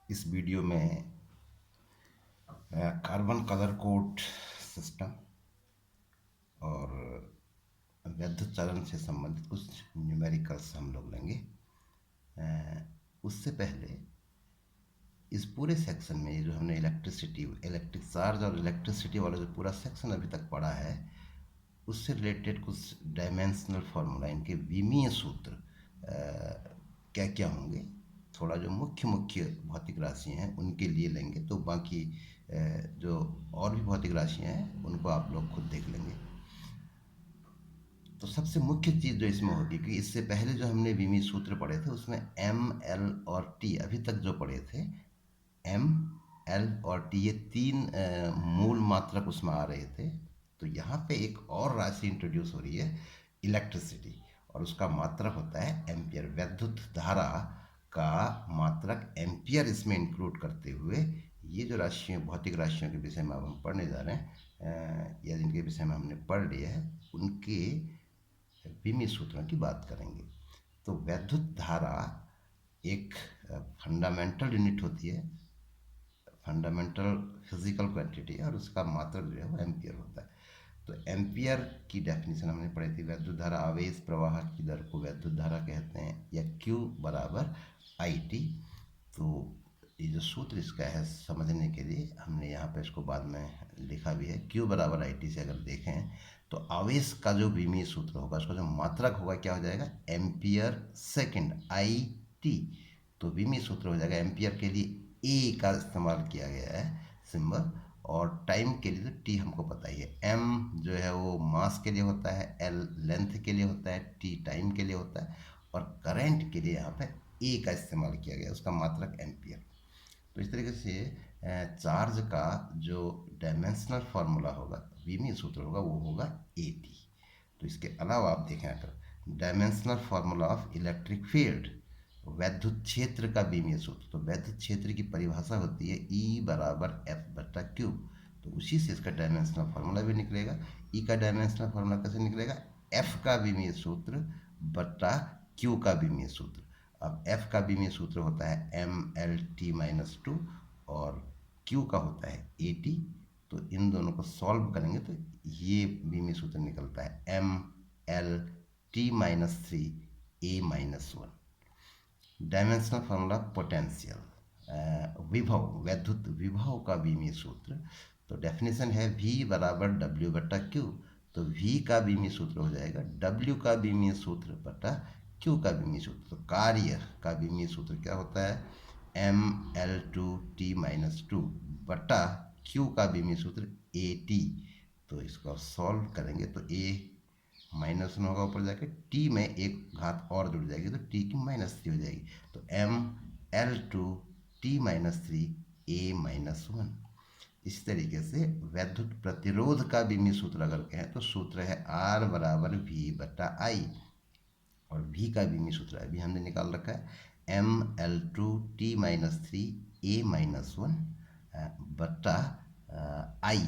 इस वीडियो में carbon colour code system और विद्युत चालन से संबंधित कुछ न्यूमेरिकल्स हम लोग लेंगे। उससे पहले इस पूरे सेक्शन में ये जो हमने इलेक्ट्रिक चार्ज और इलेक्ट्रिसिटी वाला जो पूरा सेक्शन अभी तक पढ़ा है, उससे रिलेटेड कुछ डायमेंशनल फार्मूला, इनके विमीय सूत्र क्या क्या होंगे, थोड़ा जो मुख्य मुख्य भौतिक राशियाँ हैं उनके लिए लेंगे। तो बाकी जो और भी भौतिक राशियाँ हैं उनको आप लोग खुद देख लेंगे। तो सबसे मुख्य चीज़ जो इसमें होगी कि इससे पहले जो हमने विमीय सूत्र पढ़े थे उसमें एम, एल और टी, अभी तक जो पढ़े थे एम, एल और टी, ये तीन मूल मात्रक उसमें आ रहे थे। तो यहाँ पे एक और राशि इंट्रोड्यूस हो रही है, इलेक्ट्रिसिटी, और उसका मात्रक होता है एम्पियर। विद्युत धारा का मात्रक एम्पियर इसमें इंक्लूड करते हुए ये जो राशियाँ, भौतिक राशियों के विषय में अब हम पढ़ने जा रहे हैं या जिनके विषय में हमने पढ़ लिया है, उनके विमीय सूत्रों की बात करेंगे। तो वैद्युत धारा एक फंडामेंटल यूनिट होती है, फंडामेंटल फिजिकल क्वांटिटी है, और उसका मात्रक जो है वो एम्पियर होता है। तो एम्पियर की डेफिनेशन हमने पढ़ी थी, वैद्युत धारा आवेश प्रवाह की दर को वैद्युत धारा कहते हैं, या Q बराबर IT। तो ये जो सूत्र इसका है समझने के लिए हमने यहाँ पे इसको बाद में लिखा भी है। Q बराबर IT से अगर देखें तो आवेश का जो विमीय सूत्र होगा, उसका जो मात्रक होगा क्या हो जाएगा, एम्पियर सेकंड, IT। तो विमीय सूत्र हो जाएगा, एम्पियर के लिए ए का इस्तेमाल किया गया है सिंबल, और टाइम के लिए तो टी हमको पता ही है। एम जो है वो मास के लिए होता है, एल लेंथ के लिए होता है, टी टाइम के लिए होता है, और करंट के लिए यहाँ पे ए का इस्तेमाल किया गया, उसका मात्रक एम्पियर। तो इस तरीके से चार्ज का जो डायमेंशनल फार्मूला होगा, विमीय सूत्र होगा, वो होगा ए टी। तो इसके अलावा आप देखें अगर dimensional formula of electric field, वैद्युत क्षेत्र का विमीय सूत्र, तो वैद्युत क्षेत्र की परिभाषा होती है ई बराबर एफ बटा क्यू। तो उसी से इसका डायमेंशनल फार्मूला भी निकलेगा। ई का डायमेंशनल फार्मूला कैसे निकलेगा, एफ का विमीय सूत्र बटा क्यू का विमीय सूत्र। अब एफ का विमीय सूत्र होता है M L T-2 और क्यू का होता है AT। तो इन दोनों को सॉल्व करेंगे तो ये विमीय सूत्र निकलता है ML T-3 A-1। Dimensional formula potential, विभव, वैद्युत विभव का विमीय सूत्र। तो डेफिनेशन है V बराबर W बटा Q। तो V का विमीय सूत्र हो जाएगा W का विमीय सूत्र बटा Q का विमीय सूत्र। तो कार्य का विमीय सूत्र क्या होता है, ML2T-2 बटा Q का विमीय सूत्र AT। तो इसको सॉल्व करेंगे तो A -1 होगा, ऊपर जाके टी में एक घात और जुड़ जाएगी तो टी की -3 हो जाएगी। तो ML2T-3 A-1। इस तरीके से वैद्युत प्रतिरोध का विमीय सूत्र अगर कहें तो सूत्र है R बराबर V बटा I, और V का विमीय सूत्र अभी हमने निकाल रखा है ML2T-3 A-1 बटा I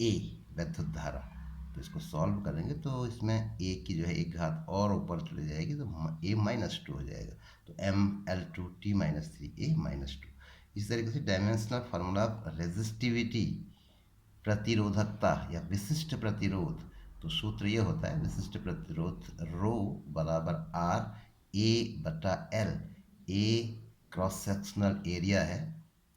A, वैद्युत धारा। तो इसको सॉल्व करेंगे तो इसमें ए की जो है एक घात और ऊपर चली जाएगी तो A-2 हो जाएगा। तो ML2T-3 A-2। इस तरीके से डायमेंशनल फार्मूला ऑफ रेजिस्टिविटी, प्रतिरोधकता या विशिष्ट प्रतिरोध, तो सूत्र ये होता है विशिष्ट प्रतिरोध रो बराबर R A बटा L। A cross sectional area है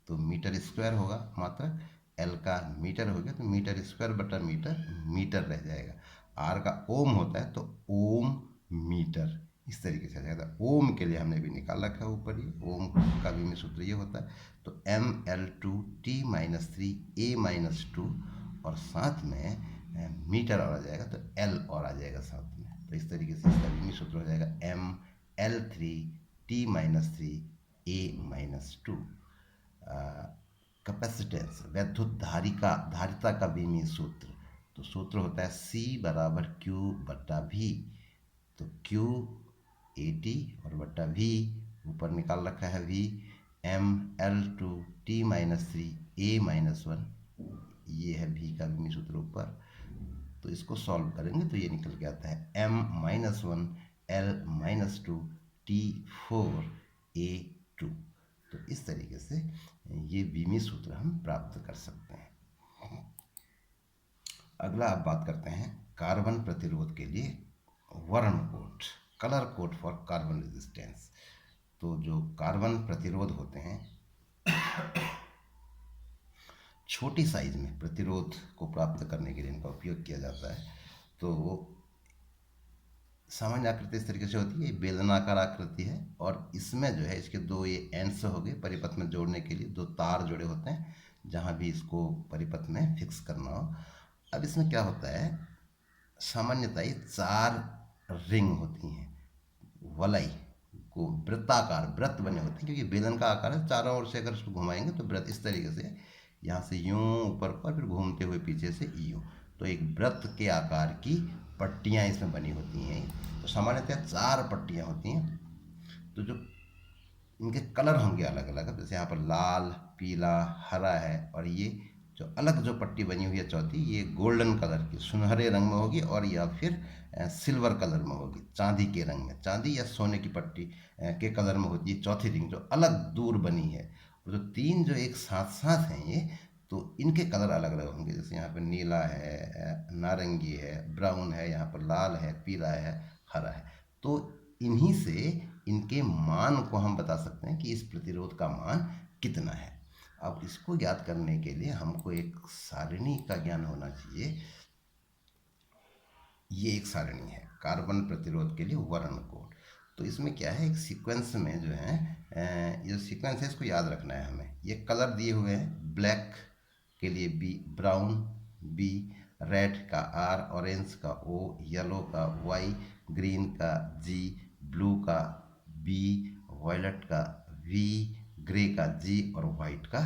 तो मीटर स्क्वायर होगा मात्रक, एल का मीटर हो गया तो मीटर स्क्वायर बटा मीटर, मीटर रह जाएगा। आर का ओम होता है तो ओम मीटर, इस तरीके से आ जाएगा। ओम के लिए हमने भी निकाल रखा है ऊपर, ये ओम का भी सूत्र ये होता है। तो ML2T-3 A-2 और साथ में मीटर और आ जाएगा तो एल और आ जाएगा साथ में। तो इस तरीके से इसका भी सूत्र हो जाएगा ML3T-3 A-2। कैपेसिटेंस, वैद्युत धारिता का विमीय सूत्र, तो सूत्र होता है C बराबर Q बटा V। तो Q AT और बटा V, ऊपर निकाल रखा है V, ML2T-3 A-1, ये है V का विमीय सूत्र ऊपर। तो इसको सॉल्व करेंगे तो ये निकल के आता है M-1L-2T-4 A-2। तो इस तरीके से ये विमी सूत्र हम प्राप्त कर सकते हैं। अगला अब बात करते हैं कार्बन प्रतिरोध के लिए वर्ण code, colour code for carbon resistance. तो जो कार्बन प्रतिरोध होते हैं, छोटी साइज में प्रतिरोध को प्राप्त करने के लिए इनका उपयोग किया जाता है। तो सामान्य आकृति इस तरीके से होती है, बेलनाकार आकृति है, और इसमें जो है इसके दो ये एंड्स हो गए, परिपथ में जोड़ने के लिए दो तार जुड़े होते हैं जहाँ भी इसको परिपथ में फिक्स करना हो। अब इसमें क्या होता है, सामान्यतः ये 4 रिंग होती हैं, वलय को वृत्ताकार व्रत बने होते हैं, क्योंकि बेलन का आकार है, चारों ओर से अगर उसको घुमाएंगे तो व्रत इस तरीके से यहाँ से यूं ऊपर पर, फिर घूमते हुए पीछे से यूं, तो एक व्रत के आकार की पट्टियाँ इसमें बनी होती हैं। तो सामान्यतः 4 पट्टियाँ होती हैं। तो जो इनके कलर होंगे अलग अलग, जैसे यहाँ पर लाल, पीला, हरा है, और ये जो अलग जो पट्टी बनी हुई है चौथी, ये गोल्डन कलर की सुनहरे रंग में होगी, और या फिर सिल्वर कलर में होगी, चांदी के रंग में, चांदी या सोने की पट्टी के कलर में होती है चौथी रिंग, जो अलग दूर बनी है। और जो 3 जो एक साथ साथ हैं ये, तो इनके कलर अलग अलग होंगे। जैसे यहाँ पर नीला है, नारंगी है, ब्राउन है, यहाँ पर लाल है, पीला है, हरा है। तो इन्हीं से इनके मान को हम बता सकते हैं कि इस प्रतिरोध का मान कितना है। अब इसको ज्ञात करने के लिए हमको एक सारणी का ज्ञान होना चाहिए। ये एक सारणी है कार्बन प्रतिरोध के लिए वर्ण कोड। तो इसमें क्या है, एक सीक्वेंस में जो है, ये जो सीक्वेंस है इसको याद रखना है हमें। ये कलर दिए हुए हैं, ब्लैक के लिए बी, ब्राउन बी, रेड का आर, ऑरेंज का ओ, येलो का वाई, ग्रीन का जी, ब्लू का बी, वायलेट का वी, ग्रे का जी, और वाइट का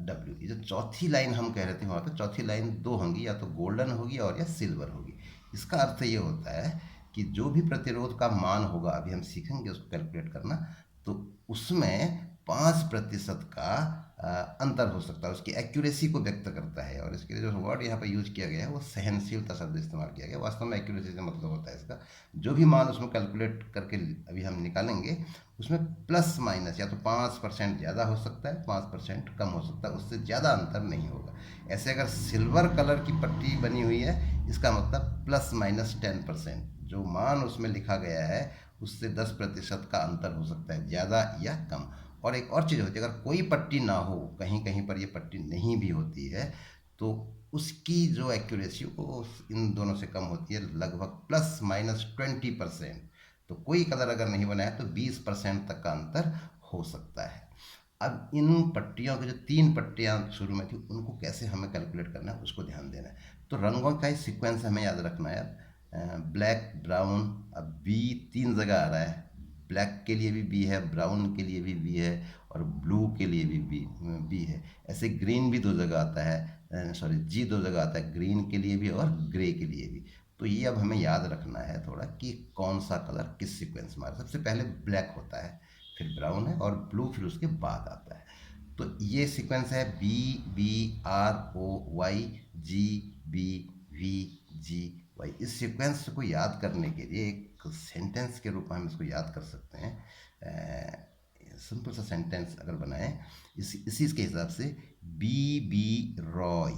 डब्ल्यू। ये जो चौथी लाइन हम कह रहे थे, वहाँ पे चौथी लाइन 2 होंगी, या तो गोल्डन होगी और या सिल्वर होगी। इसका अर्थ ये होता है कि जो भी प्रतिरोध का मान होगा, अभी हम सीखेंगे उसको कैलकुलेट करना, तो उसमें 5% का अंतर हो सकता है, उसकी एक्यूरेसी को व्यक्त करता है। और इसके लिए जो वर्ड यहाँ पर यूज किया गया है वो सहनशीलता शब्द इस्तेमाल किया गया है। वास्तव में एक्यूरेसी से मतलब होता है इसका, जो भी मान उसमें कैलकुलेट करके अभी हम निकालेंगे, उसमें प्लस माइनस या तो 5% ज़्यादा हो सकता है, 5% कम हो सकता है, उससे ज़्यादा अंतर नहीं होगा। ऐसे अगर सिल्वर कलर की पट्टी बनी हुई है, इसका मतलब प्लस माइनस 10%, जो मान उसमें लिखा गया है उससे 10% का अंतर हो सकता है, ज़्यादा या कम। और एक और चीज़ होती है, अगर कोई पट्टी ना हो, कहीं कहीं पर ये पट्टी नहीं भी होती है, तो उसकी जो एक्यूरेसी वो इन दोनों से कम होती है, लगभग प्लस माइनस 20%। तो कोई कलर अगर नहीं बना है तो 20% तक का अंतर हो सकता है। अब इन पट्टियों की जो 3 पट्टियाँ शुरू में थी, उनको कैसे हमें कैलकुलेट करना है उसको ध्यान देना है। तो रंगों का ही सीक्वेंस हमें याद रखना है। ब्लैक, ब्राउन, अब बी 3 जगह आ रहा है, ब्लैक के लिए भी बी है, ब्राउन के लिए भी बी है, और ब्लू के लिए भी बी है। ऐसे ग्रीन भी 2 जगह आता है, सॉरी जी 2 जगह आता है, ग्रीन के लिए भी और ग्रे के लिए भी। तो ये अब हमें याद रखना है थोड़ा कि कौन सा कलर किस सीक्वेंस में आ रहा है। सबसे पहले ब्लैक होता है, फिर ब्राउन है, और ब्लू फिर उसके बाद आता है। तो ये सीक्वेंस है B, B, R, O, Y, G, B, V, G, Y. इस सीक्वेंस को याद करने के लिए एक सेंटेंस के रूप में हम इसको याद कर सकते हैं। सिंपल सा सेंटेंस अगर बनाएं इसी के हिसाब से, B B Roy,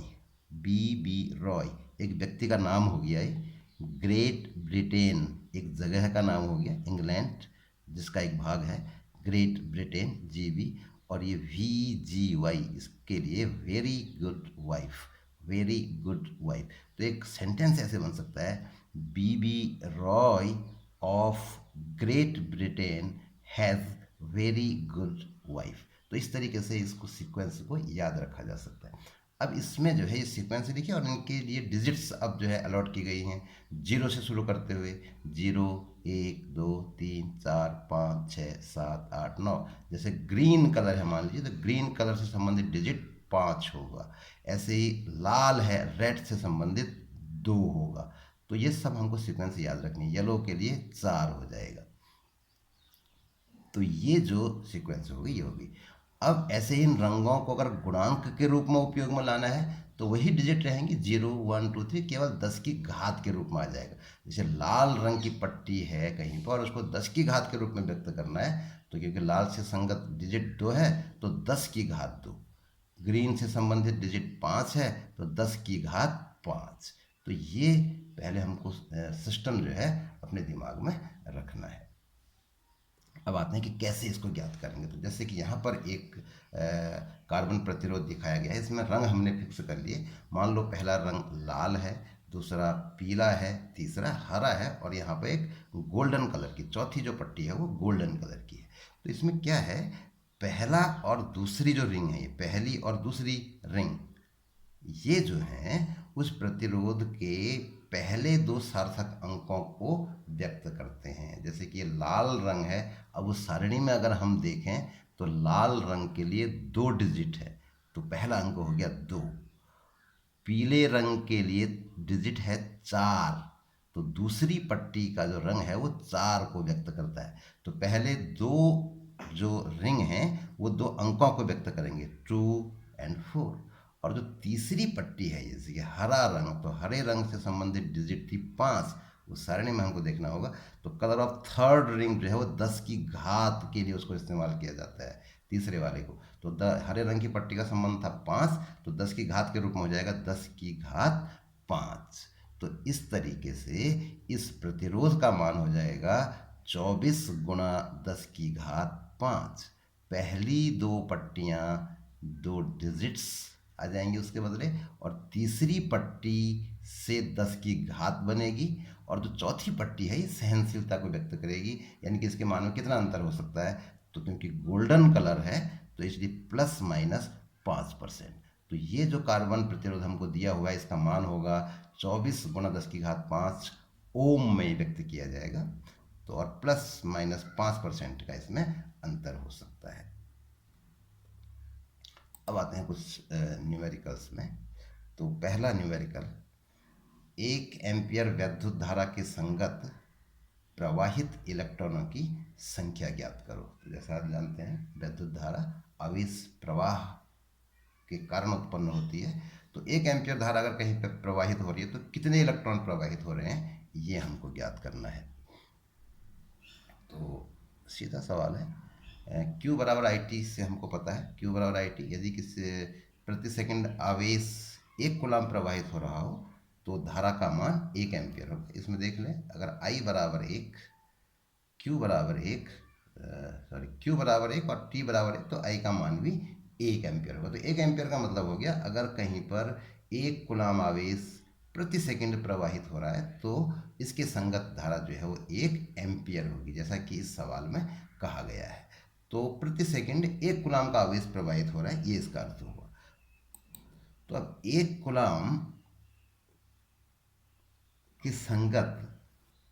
B B Roy एक व्यक्ति का नाम हो गया है, ग्रेट ब्रिटेन एक जगह का नाम हो गया, इंग्लैंड जिसका एक भाग है, ग्रेट ब्रिटेन जीबी, और ये वी जी वाई इसके लिए very good wife, very good wife. तो एक सेंटेंस ऐसे बन सकता है, B B Roy of Great Britain has very good wife. तो इस तरीके से इसको सीक्वेंस को याद रखा जा सकता है। अब इसमें जो है ये सीक्वेंस लिखिए, और इनके लिए डिजिट्स अब जो है अलॉट की गई हैं, 0 से शुरू करते हुए 0, 1, 2, 3, 4, 5, 6, 7, 8, 9। जैसे ग्रीन कलर है मान लीजिए, तो ग्रीन कलर से संबंधित डिजिट 5 होगा। ऐसे ही लाल है, रेड से संबंधित 2 होगा। तो ये सब हमको सीक्वेंस याद रखनी है। येलो के लिए 4 हो जाएगा। तो ये जो सीक्वेंस होगी ये होगी। अब ऐसे इन रंगों को अगर गुणांक के रूप में उपयोग में लाना है, तो वही डिजिट रहेंगी 0, 1, 2, 3, केवल 10 की घात के रूप में आ जाएगा। जैसे लाल रंग की पट्टी है कहीं पर, उसको 10 की घात के रूप में व्यक्त करना है, तो क्योंकि लाल से संगत डिजिट 2 है, तो 10 की घात 2। ग्रीन से संबंधित डिजिट 5 है तो 10 की घात 5। तो ये पहले हमको सिस्टम जो है अपने दिमाग में रखना है। अब आते हैं कि कैसे इसको ज्ञात करेंगे। तो जैसे कि यहाँ पर एक कार्बन प्रतिरोध दिखाया गया है, इसमें रंग हमने फिक्स कर लिए। मान लो पहला रंग लाल है, दूसरा पीला है, तीसरा हरा है और यहाँ पर एक गोल्डन कलर की चौथी जो पट्टी है वो गोल्डन कलर की है। तो इसमें क्या है, पहला और दूसरी जो रिंग है, ये पहली और दूसरी रिंग, ये जो हैं उस प्रतिरोध के पहले दो सार्थक अंकों को व्यक्त करते हैं। जैसे कि ये लाल रंग है, अब उस सारणी में अगर हम देखें तो लाल रंग के लिए 2 डिजिट है, तो पहला अंक हो गया 2। पीले रंग के लिए डिजिट है 4, तो दूसरी पट्टी का जो रंग है वो 4 को व्यक्त करता है। तो पहले दो जो रिंग हैं वो 2 अंकों को व्यक्त करेंगे, 2 और 4। और जो तीसरी पट्टी है जैसे कि हरा रंग, तो हरे रंग से संबंधित डिजिट थी 5, उस सारणी में हमको देखना होगा। तो कलर ऑफ थर्ड रिंग जो है वो 10 की घात के लिए उसको इस्तेमाल किया जाता है, तीसरे वाले को। तो हरे रंग की पट्टी का संबंध था 5, तो 10 की घात के रूप में हो जाएगा 10 की घात 5। तो इस तरीके से इस प्रतिरोध का मान हो जाएगा 24 गुणा 10 की घात 5। पहली दो पट्टियाँ 2 डिजिट्स आ जाएंगी उसके बदले, और तीसरी पट्टी से 10 की घात बनेगी, और जो चौथी पट्टी है ये सहनशीलता को व्यक्त करेगी, यानी कि इसके मान में कितना अंतर हो सकता है। तो क्योंकि गोल्डन कलर है तो इसलिए प्लस माइनस 5%। तो ये जो कार्बन प्रतिरोध हमको दिया हुआ है इसका मान होगा 24 गुणा 10 की घात 5 ओम में व्यक्त किया जाएगा। तो और प्लस माइनस 5% का इसमें अंतर हो सकता है। अब आते हैं कुछ न्यूमेरिकल्स में। तो पहला न्यूमेरिकल, 1 एम्पियर वैद्युत धारा के संगत प्रवाहित इलेक्ट्रॉनों की संख्या ज्ञात करो। तो जैसा आप जानते हैं वैद्युत धारा आवेश प्रवाह के कारण उत्पन्न होती है। तो 1 एम्पियर धारा अगर कहीं पर प्रवाहित हो रही है तो कितने इलेक्ट्रॉन प्रवाहित हो रहे हैं ये हमको ज्ञात करना है। तो सीधा सवाल है, Q बराबर IT से हमको पता है, Q बराबर IT, यदि किसी प्रति सेकंड आवेश 1 कूलम प्रवाहित हो रहा हो तो धारा का मान 1 एम्पियर होगा। इसमें देख लें, अगर I बराबर 1, Q बराबर 1 Q बराबर 1 और T बराबर 1, तो I का मान भी 1 एम्पियर होगा। तो 1 एम्पियर का मतलब हो गया अगर कहीं पर 1 कूलम आवेश प्रति सेकंड प्रवाहित हो रहा है तो इसके संगत धारा जो है वो 1 एम्पियर होगी, जैसा कि इस सवाल में कहा गया है। तो प्रति सेकंड 1 कूलम का आवेश प्रवाहित हो रहा है, ये इसका अर्थ हुआ। तो अब 1 कूलम की संगत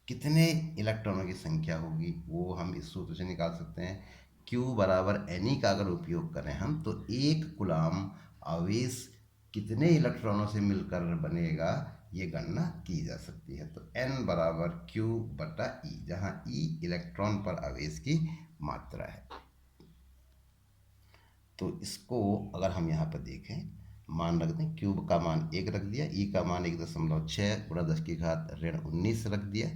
कितने इलेक्ट्रॉनों की संख्या होगी वो हम इस सूत्र से निकाल सकते हैं। Q बराबर Ne का अगर उपयोग करें हम तो 1 कूलम आवेश कितने इलेक्ट्रॉनों से मिलकर बनेगा ये गणना की जा सकती है। तो N बराबर Q बटा E, जहाँ E इलेक्ट्रॉन पर आवेश की मात्रा है। तो इसको अगर हम यहाँ पर देखें, मान रख दें, Q का मान 1 रख दिया, E का मान 1.6 गुणा 10 की घात ऋण 19 रख दिया।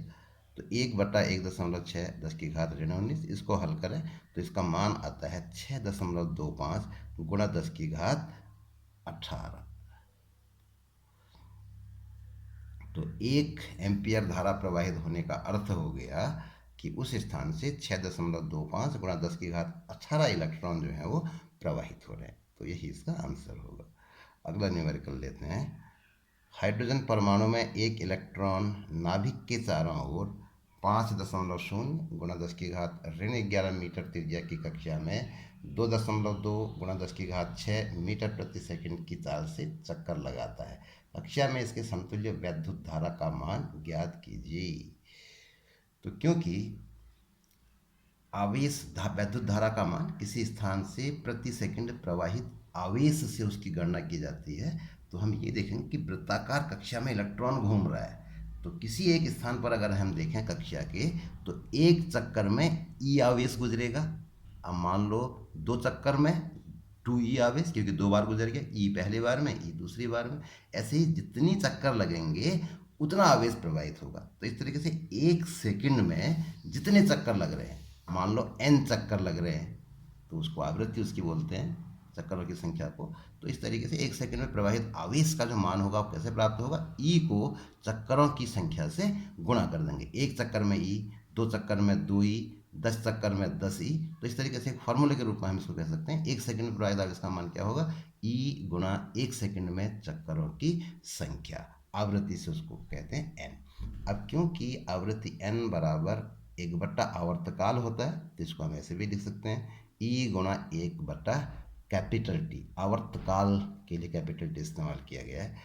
तो 1 बटा 1.6 10 की घात ऋण 19, इसको हल करें तो इसका मान आता है 6.25 गुणा 10 की घात 18। तो 1 एम्पियर धारा प्रवाहित होने का अर्थ हो गया कि उस स्थान से 6.25 गुणा 10 की घात 18 इलेक्ट्रॉन जो है वो प्रवाहित हो रहे हैं। तो यही इसका आंसर होगा। अगला न्यूमेरिकल लेते हैं। हाइड्रोजन परमाणु में एक इलेक्ट्रॉन नाभिक के चारों ओर 5.0 गुणा 10 की घात ऋण 11 मीटर त्रिज्या की कक्षा में 2.2 गुणा 10 की घात 6 मीटर प्रति सेकंड की चाल से चक्कर लगाता है। कक्षा में इसके समतुल्य वैद्युत धारा का मान ज्ञात कीजिए। तो क्योंकि आवेश वैद्युत धारा का मान किसी स्थान से प्रति सेकंड प्रवाहित आवेश से उसकी गणना की जाती है, तो हम ये देखेंगे कि वृत्ताकार कक्षा में इलेक्ट्रॉन घूम रहा है। तो किसी एक स्थान पर अगर हम देखें कक्षा के, तो एक चक्कर में ई आवेश गुजरेगा। अब मान लो 2 चक्कर में 2e आवेश, क्योंकि 2 बार गुजर गया, ई पहली बार में, ई दूसरी बार में। ऐसे ही जितनी चक्कर लगेंगे उतना आवेश प्रवाहित होगा। तो इस तरीके से 1 सेकंड में जितने चक्कर लग रहे हैं, मान लो n चक्कर लग रहे हैं, तो उसको आवृत्ति उसकी बोलते हैं चक्करों की संख्या को। तो इस तरीके से 1 सेकंड में प्रवाहित आवेश का जो मान होगा वो कैसे प्राप्त होगा, ई को चक्करों की संख्या से गुणा कर देंगे। 1 चक्कर में ई, 2 चक्कर में 2 ई, 10 चक्कर में 10 ई। तो इस तरीके से एक फॉर्मूले के रूप में हम इसको कह सकते हैं 1 सेकंड में प्रवाहित आवेश का मान क्या होगा, ई गुणा 1 सेकंड में चक्करों की संख्या, आवृत्ति से उसको कहते हैं एन। अब क्योंकि आवृत्ति एन बराबर 1/आवर्तकाल होता है, तो इसको हम ऐसे भी लिख सकते हैं ई गुणा 1/कैपिटल टी। आवर्तकाल के लिए कैपिटल टी इस्तेमाल किया गया है।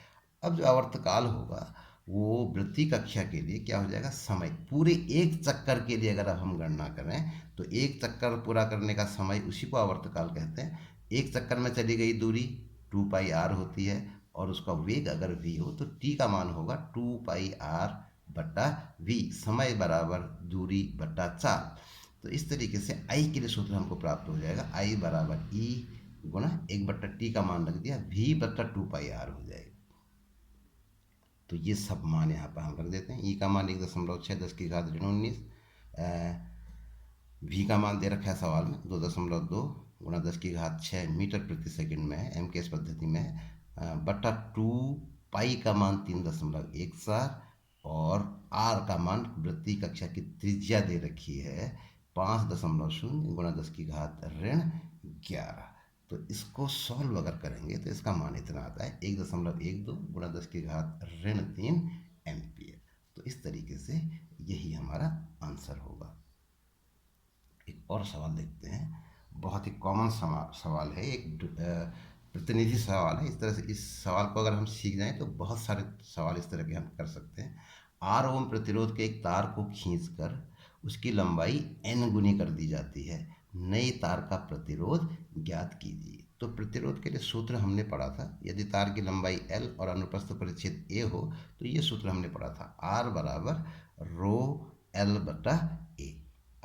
अब जो आवर्तकाल होगा वो वृत्तीय कक्षा के लिए क्या हो जाएगा, समय। पूरे 1 चक्कर के लिए अगर अब हम गणना करें तो 1 चक्कर पूरा करने का समय, उसी को आवर्तकाल कहते हैं। 1 चक्कर में चली गई दूरी 2πr होती है, और उसका वेग अगर v हो तो t का मान होगा 2πr/v, समय बराबर दूरी बटा 4। तो इस तरीके से I के लिए सूत्र हमको प्राप्त हो जाएगा, I बराबर E गुणा 1/t का मान रख दिया, v/2πr हो जाएगा। तो ये सब मान यहाँ पर हम रख देते हैं। E का मान 1.6 10⁻⁻19, V का मान दे रखा है सवाल में 2.2 गुणा 10⁻6 मीटर प्रति सेकंड में है, MKS पद्धति में है, बटा 2 पाई का मान 3.14, और R का मान वृत्तीय कक्षा की त्रिज्या दे रखी है 5.0 गुणा 10⁻11। तो इसको सॉल्व अगर करेंगे तो इसका मान इतना आता है 1.12 गुणा 10⁻3 एम्पियर। तो इस तरीके से यही हमारा आंसर होगा। एक और सवाल देखते हैं, बहुत ही कॉमन सवाल है, एक प्रतिनिधि सवाल है। इस तरह से इस सवाल को अगर हम सीख जाएं तो बहुत सारे सवाल इस तरह के हम कर सकते हैं। R ओम प्रतिरोध के एक तार को खींचकर उसकी लंबाई n गुनी कर दी जाती है, नई तार का प्रतिरोध ज्ञात कीजिए। तो प्रतिरोध के लिए सूत्र हमने पढ़ा था, यदि तार की लंबाई L और अनुप्रस्थ परिच्छेद A हो तो ये सूत्र हमने पढ़ा था, R बराबर ρL/A।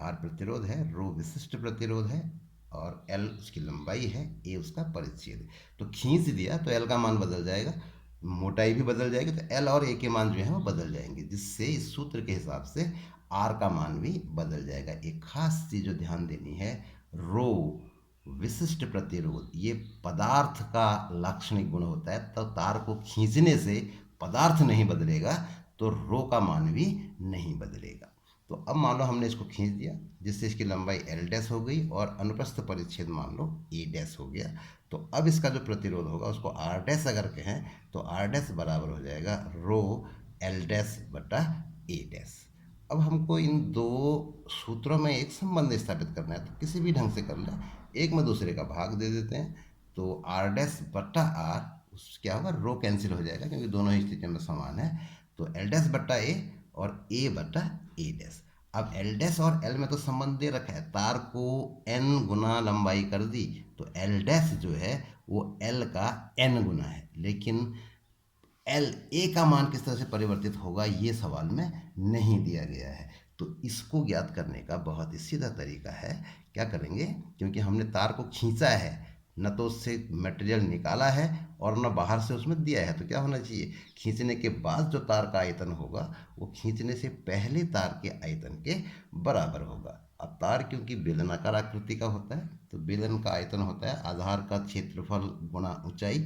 R प्रतिरोध है, ρ विशिष्ट प्रतिरोध है, और L उसकी लंबाई है, A उसका परिच्छेद है। तो खींच दिया तो L का मान बदल जाएगा, मोटाई भी बदल जाएगी, तो L और A के मान जो है वो बदल जाएंगे, जिससे इस सूत्र के हिसाब से R का मान भी बदल जाएगा। एक खास चीज़ जो ध्यान देनी है, रो विशिष्ट प्रतिरोध ये पदार्थ का लाक्षणिक गुण होता है, तो तार को खींचने से पदार्थ नहीं बदलेगा तो रो का मान भी नहीं बदलेगा। तो अब मान लो हमने इसको खींच दिया, जिससे इसकी लंबाई L डैश हो गई और अनुप्रस्थ परिच्छेद मान लो A डैश हो गया। तो अब इसका जो प्रतिरोध होगा उसको R डैश अगर कहें तो R डैश बराबर हो जाएगा रो L डैश बटा A डैश। अब हमको इन दो सूत्रों में एक संबंध स्थापित करना है, तो किसी भी ढंग से कर लें, एक में दूसरे का भाग दे देते हैं, तो R डैश बटा R क्या होगा, रो कैंसिल हो जाएगा क्योंकि दोनों ही स्थितियों में समान है, तो L डैश बटा A और A बटा A डैश। अब L डैश और L में तो संबंध दे रखा है, तार को N गुना लंबाई कर दी तो L डैश जो है वो L का N गुना है, लेकिन L A का मान किस तरह से परिवर्तित होगा ये सवाल में नहीं दिया गया है। तो इसको ज्ञात करने का बहुत ही सीधा तरीका है, क्या करेंगे, क्योंकि हमने तार को खींचा है, न तो उससे मटेरियल निकाला है और न बाहर से उसमें दिया है, तो क्या होना चाहिए, खींचने के बाद जो तार का आयतन होगा वो खींचने से पहले तार के आयतन के बराबर होगा। अब तार क्योंकि बेलनाकार आकृति का होता है, तो बेलन का आयतन होता है आधार का क्षेत्रफल गुणा ऊंचाई।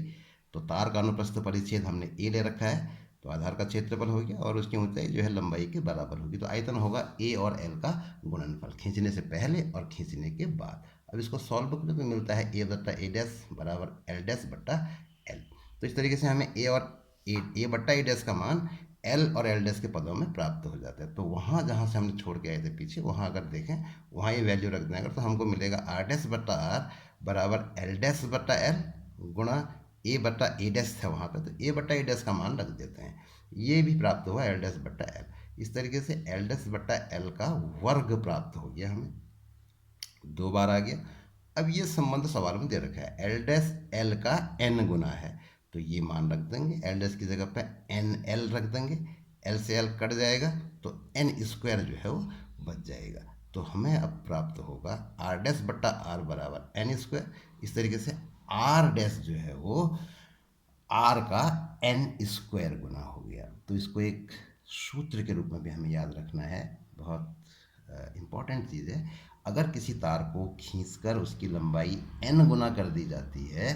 तो तार का अनुप्रस्थ परिच्छेद हमने A ले रखा है, तो आधार का क्षेत्रफल हो गया और उसकी ऊंचाई जो है लंबाई के बराबर होगी, तो आयतन होगा A और L का गुणनफल, खींचने से पहले और खींचने के बाद। अब इसको सॉल्व करें तो मिलता है A बट्टा A डैश बराबर L डैश बट्टा L। तो इस तरीके से हमें A और A बट्टा A डैश का मान L और L डैश के पदों में प्राप्त हो जाता है। तो वहाँ जहाँ से हमने छोड़ के आए थे पीछे, वहाँ अगर देखें वहाँ ये वैल्यू रख देंगे तो हमको मिलेगा R डैश बट्टा R बराबर L डैश बट्टा L गुणा A बट्टा A डैश था वहाँ पे, तो A बट्टा A डैश का मान रख देते हैं, ये भी प्राप्त हुआ L डैश बट्टा L। इस तरीके से L डैश बट्टा L का वर्ग प्राप्त हो गया, हमें 2 बार आ गया। अब ये संबंध सवाल में दे रखा है, L डैश L का n गुना है, तो ये मान रख देंगे, L डैश की जगह पे NL रख देंगे, L से L कट जाएगा तो n स्क्वायर जो है वो बच जाएगा। तो हमें अब प्राप्त होगा R डैश बट्टा R बराबर n स्क्वायर। इस तरीके से R डैश जो है वो R का n स्क्वायर गुना हो गया। तो इसको एक सूत्र के रूप में भी हमें याद रखना है, बहुत इम्पॉर्टेंट चीज़ है। अगर किसी तार को खींचकर उसकी लंबाई n गुना कर दी जाती है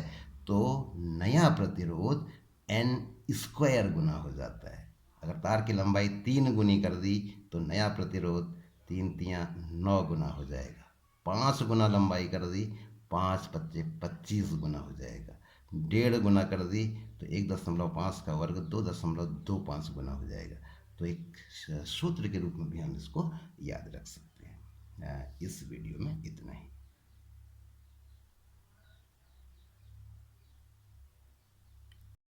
तो नया प्रतिरोध n स्क्वायर गुना हो जाता है। अगर तार की लंबाई 3 गुनी कर दी तो नया प्रतिरोध 3 तियाँ 9 गुना हो जाएगा। 5 गुना लंबाई कर दी, 5 पच्चे 25 गुना हो जाएगा। 1.5 गुना कर दी तो 1.5 का वर्ग 2.25 गुना हो जाएगा। तो एक सूत्र के रूप में भी हम इसको याद रख सकते हैं। इस वीडियो में इतना ही।